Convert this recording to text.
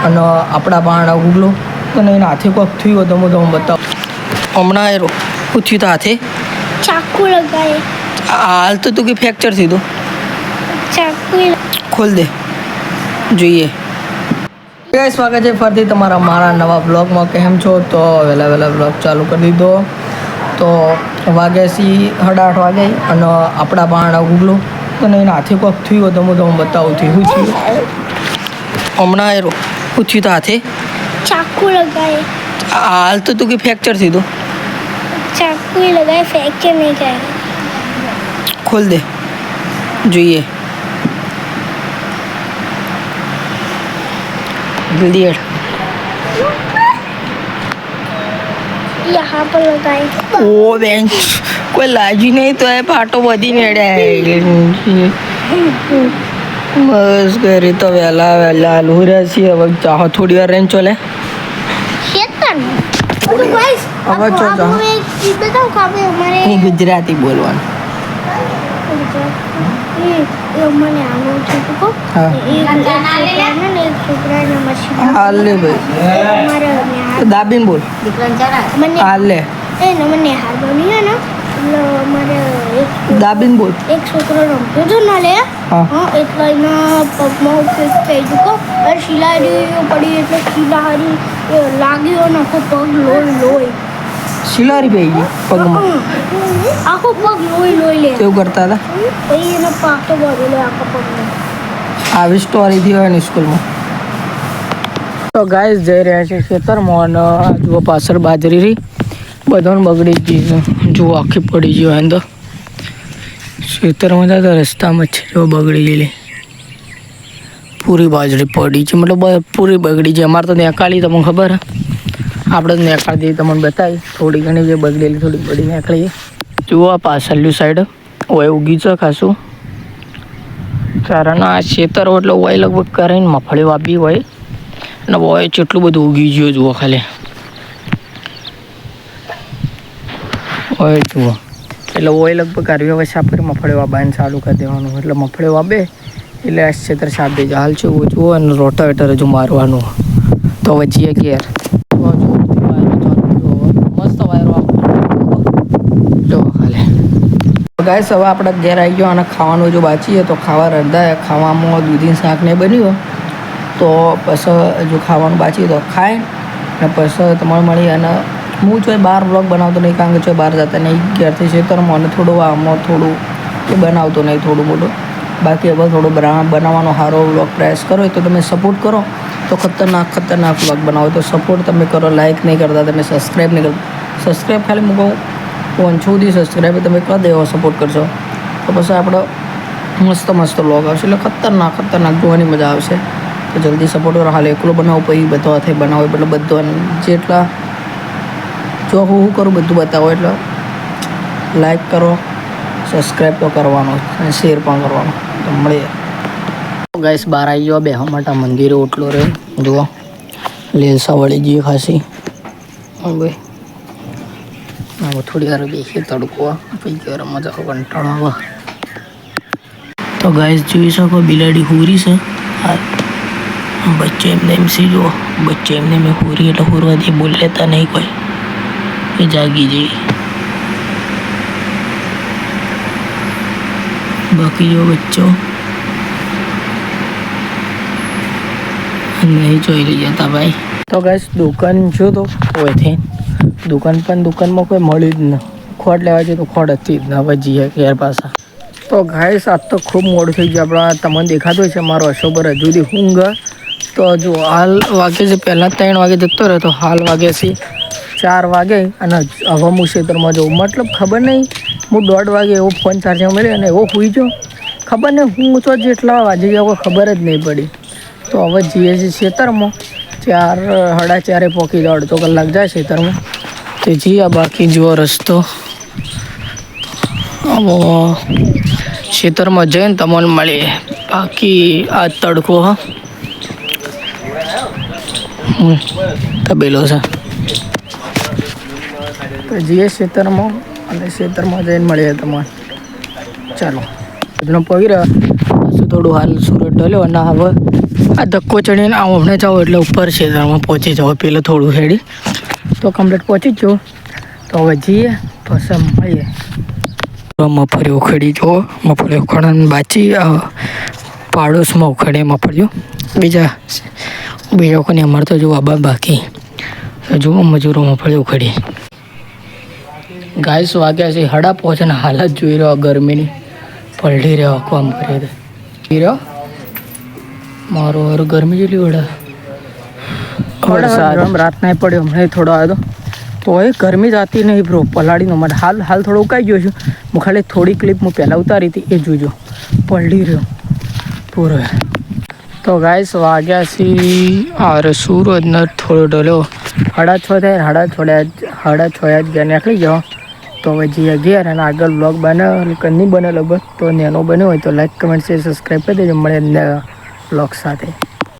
અને આપણા બાણ ઉગલો અને એના હાથે કોક થયું તો હું બતાવું. હમણાં એ શું થયું તો હાથે ચાકુ લગાય. હાલ તો તું કે ફ્રેક્ચર થયું ચાકુ ખોલ દે જોઈએ. સ્વાગત છે ફરીથી તમારા મારા નવા બ્લોગમાં. કેમ છો? તો વહેલા બ્લોગ ચાલુ કરી દીધો. તો વાગ્યાથી 8:30 વાગે અને આપણા બાણ ઉગલો અને એના હાથે કોક થયું તો હું બતાવું થયું શું થયું. હમણાં એ શું થયું તો હાથે ચાકુ લગાય. હાલ તો તું કે ફ્રેક્ચર થયું ચાકુ લગાય, ફ્રેક્ચર નહીં થાય. ખોલ દે જોઈએ. જલ્દી હેડ. यहाँ पर लगाए. ઓ બેન કોઈ લાજી નહીં તો એ પાટો બધી મેળ્યા. બસ ઘરે તો વહેલા લોર્યા છીએ. હવે ચાહો થોડી વાર રહીને ચોલે. तो गाइस अब चल जाओ. आपको एक चीज बताऊं. काफी हमारे હું ગુજરાતી બોલવાનું. ये मैंने आलू को हाँ. एक छोकरा ने मछली હાલ લે ભાઈ हमारे દાબીને બોલ. मैंने હાલ લે ए न मैंने हार बनी है ना. એટલે અમારે દાબીને બોલ. એક છોકરો રમતો હતો ને લે. હા. એટલે એના પગમાં કંઈક થઈ ગયું અને શિલારી પડી એટલે શિલારી લાગ્યો ને આખો પગ લોહી. શિલારી પડી ગઈ પગમાં. આખો પગ લોહી લે. કેવું કરતા હતા? પછી એનો પાટો ભરેલો આખો પગમાં. આવી સ્ટોરી થી હોય ને સ્કૂલમાં. તો ગાઈસ જઈ રહ્યા છે ખેતરમાં અને જુઓ પાછળ બાજરી રહી બધાને બગડી ગઈ છે. જુઓ આખી પડી ગઈ હોય અંદર ખેતરમાં જતા રસ્તામાં જ છે. જો બગડી ગયેલી પૂરી બાજરી પડી છે, મતલબ પૂરી બગડી છે. અમારે તો નેકાળી તમને ખબર હે, આપણે તો નેકાળી દઈએ તમને બતાવી. થોડી ઘણી જે બગડેલી થોડી બધી નેકળી. જુઓ આ પાછળની સાઈડ હોય ઉગી છે ખાસું. કારણ આ ખેતર એટલે હોય લગભગ કરીને મફળી વાપી હોય અને હોય કેટલું બધું ઉગી ગયું. જુઓ ખાલી હોય જુઓ એટલે હોય લગભગ કાઢવી હવે સાફ કરી મફળી વાબાને ચાલુ કરી દેવાનું. એટલે મફળી વાબે એટલે આ ખેતર સાફ થઈ જાય. હાલ છે એવું જુઓ અને રોટાવેટર હજુ મારવાનું. તો હવે જઈએ ઘેર. મસ્ત વાયરો જો ખાલી ગાઈસ હવે આપણે ઘેર આવી ગયો અને ખાવાનું જો બાકી તો ખાવા રંધાય. ખાવામાં દૂધીનું શાક નહીં બન્યું તો પછી જો ખાવાનું બાકી તો ખાય ને પછી તમારે મળી. અને હું જો બહાર બ્લોગ બનાવતો નહીં કારણ કે જો બહાર જતા નહીં ઘેરથી ખેતરમાં અને થોડું આમાં થોડું એ બનાવતો નહીં થોડું મોટું. બાકી હવે થોડું બનાવવાનો સારો બ્લોગ પ્રયાસ કરો તો તમે સપોર્ટ કરો તો ખતરનાક બ્લોગ બનાવો તો સપોર્ટ તમે કરો. લાઇક નહીં કરતા તમે સબસ્ક્રાઈબ નહીં કરતા. સબસ્ક્રાઈબ ખાલી મૂકો 500 સુધી સબસ્ક્રાઈબ તમે કરી દેવો સપોર્ટ કરશો તો પછી આપણે મસ્ત બ્લોગ આવશે. એટલે ખતરનાક જોવાની મજા આવશે. તો જલ્દી સપોર્ટ કરો. હાલ એકલો બનાવો પછી બધો હાથે બનાવો એટલે બધું જેટલા જો હું કરું બધું બતાવો. એટલે લાઈક કરો, સબસ્ક્રાઈબ તો કરવાનો અને શેર પણ કરવાનો. તો મળીએ ગાઈસ. બહાર આવી ગયો બેહવા માટે મંદિરે ઓટલો રહે. જુઓ લેલસા વળી ગઈ ખાસી. ભાઈ હવે થોડી વાર બેસીએ તડકો પછી ઘરે મજા કંટાળો આવે. તો ગાઈસ જોઈ શકો બિલાડી હુરી છે. બચ્ચે એમને એમ સી જુઓ બચ્ચે એમને મેં હુરી એટલે હુરવાથી બોલ લેતા નહીં કોઈ. એ જાગી જઈ. બાકી જો બચ્ચો નહીં જોઈ લઈ જતા ભાઈ. તો ગાઈસ દુકાન જો તો હોયથી દુકાનમાં કોઈ મળી જ ન. ખોટ લેવા છે તો ખોટ હતી જ ન. હવે જઈએ ઘેર પાછા. તો ગાઈસ આજ તો ખૂબ મોડું થઈ ગયું. આપણા તમને દેખાતું છે મારો અશોબર હજુ સુધી ઊંઘ. તો જો હાલ વાગે છે પહેલાં 3 વાગે જતો રહ્યો તો હાલ વાગે છે 4 વાગે અને હવે હું ક્ષેત્રમાં જાઉં. મતલબ ખબર નહીં હું 1:30 વાગે એવો ફોન ચાર્જિંગ મળે અને એવો સૂઈ ગયો. ખબર નહીં હું તો જેટલા વાગી ગયા કોઈ ખબર જ નહીં પડી. તો હવે જઈએ છીએ ખેતરમાં. 4:30 પહોંચી જાવ. અડધો કલાક જાય ખેતરમાં તે જઈએ. બાકી જુઓ રસ્તો ખેતરમાં જઈને તમને મળીએ. બાકી આ તડકો તબેલો છે તો જઈએ ખેતરમાં અને ખેતરમાં જઈને મળીએ તમારે. ચાલો આજનો પગી રહ્યા પાછું થોડું હાલ સુરત ઢળ્યો અને હવે આ ધક્કો ચડીને આ હમણાં જાઓ એટલે ઉપર છે તારમાં પહોંચી જાઓ. પેલું થોડું હેડી તો કમ્પ્લીટ પહોંચી જ જાઓ. તો હવે જઈએ પછી મળીએ. મગફળી ઉખેડી જુઓ. મગફળી ઉખાડવાની બાચી પાડોશમાં ઉખેડે મગફળીઓ. બીજા કોને અમારે તો જો આબા બાકી. જુઓ મજૂરો મગફળી ઉખેડી. ગાઈસ વાગ્યા છે 5:30 અને હાલત જોઈ રહ્યો ગરમીની. પલટી રહ્યો કોમ કરી રહ્યો મારો હર ગરમી જેટલી વડા. વરસાદ રાત નહીં પડ્યો હમણાં થોડો આવ્યો તો એ ગરમી જાતી નહીં બ્રો. પલાળીનો મને હાલ થોડો ઉકાઈ ગયો છું. હું ખાલી થોડી ક્લિપ હું પહેલાં ઉતારી હતી એ જોજો. પલટી રહ્યો પૂરો. તો ગાઈસ વાગ્યા છે અરે સૂરજનો થોડો ઢોલ્યો 6:30 થાય. 6:30 જ ઘેર નીકળી જાઓ. તો હવે જઈએ ઘેર અને આગળ બ્લોગ બને નહીં બને લગભગ તો નેનો બન્યો હોય તો લાઈક કમેન્ટ શેર સબસ્ક્રાઈબ કરી દેજો. મળે બ્લોગ સાથે.